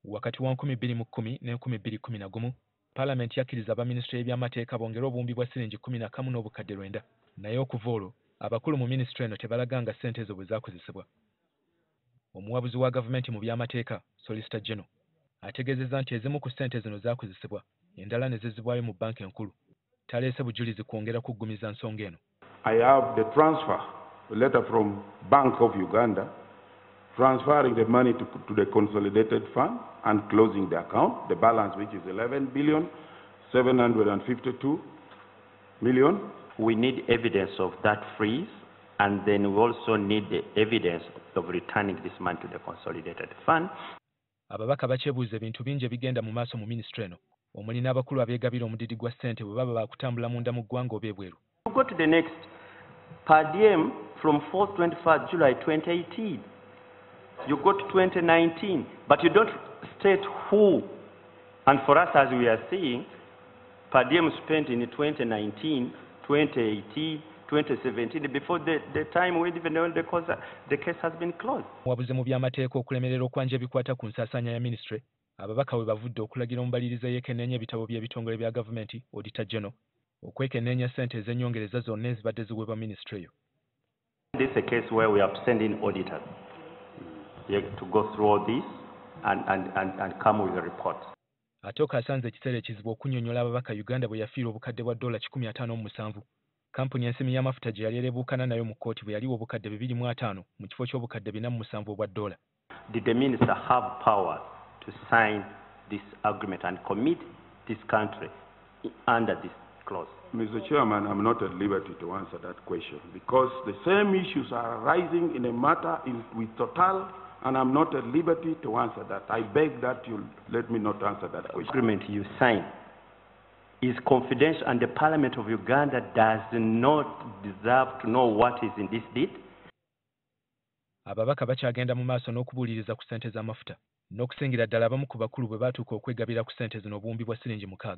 Wakati wa 2010 ne 2011 Parliament yakkiriza abaminisitule y'ebyamateeka bongera obuwumbi bwa siringi 11 n'obukadde 9 naye okuva olwo abakulu mu minisitule eno tebalaganga ssente ezo bwe zaakozesebwa. Omuwabuzi wa gavumenti mu byamateeka Solicitor General ategeezezza nti ezimu ku ssente zino zaakozesebwa endala ne zizzibwayo mu banka enkulu. Taleese bujulizi kwongera kuggumiza nsonga eno. I have the transfer letter from Bank of Uganda transferring the money to the consolidated fund and closing the account, the balance which is 11,752,000,000. We need evidence of that freeze, and then we also need the evidence of returning this money to the consolidated fund. Ababaka bakyebuuza ebintu bingi ebigenda mu maaso mu minisitule eno omuli n'abakulu abeegabira omudidi gwa ssente bwe baba baakutambula munda mu ggwanga oba ebweru. Go to the next per diem from 4th 21st July 2018. You go to 2019, but you don't state who. And for us, as we are seeing, per diem spent in 2019, 2018, 2017, before the time we even know the case has been closed. Wabuze mu byamateeka okulemerera okwanja ebikwata ku nsaasaanya ya minisitule, ababaka we bavudde okulagira omubaliriza yeekenneenya ebitabo by'ebitongole bya gavumenti Auditor General okwekenneenya ssente ez'ennyongereza zonna ezibadde ziweebwa minisitule eyo. This is a case where we are sending auditors to go through all this and come with a report. Ate okasanze ekiseera ekizibu okunnyonnyola ababaka Uganda bwe yafiira obukadde bwa $157 kampuni ensimu y'amafuta gye yali ereebuukana nayo mu kkooti bwe yaliwa obukadde 205 mu kifo ky'obukadde 407 obwa $. Did the minister have power to sign this agreement and commit this country under this clause? Mr. Chairman, I'm not at liberty to answer that question because the same issues are arising in a matter with Total, and I'm not at liberty to answer that. I beg that you let me not answer that question. The agreement you signed is confidential, and the Parliament of Uganda does not deserve to know what is in this deed. Ababaka bakyagenda mu maaso n'okubuuliriza ku ssente z'amafuta n'okusingira ddala abamu ku bakulu bwe baatuuka okwegabira ku ssente zino obuwumbi bwa siringi 6.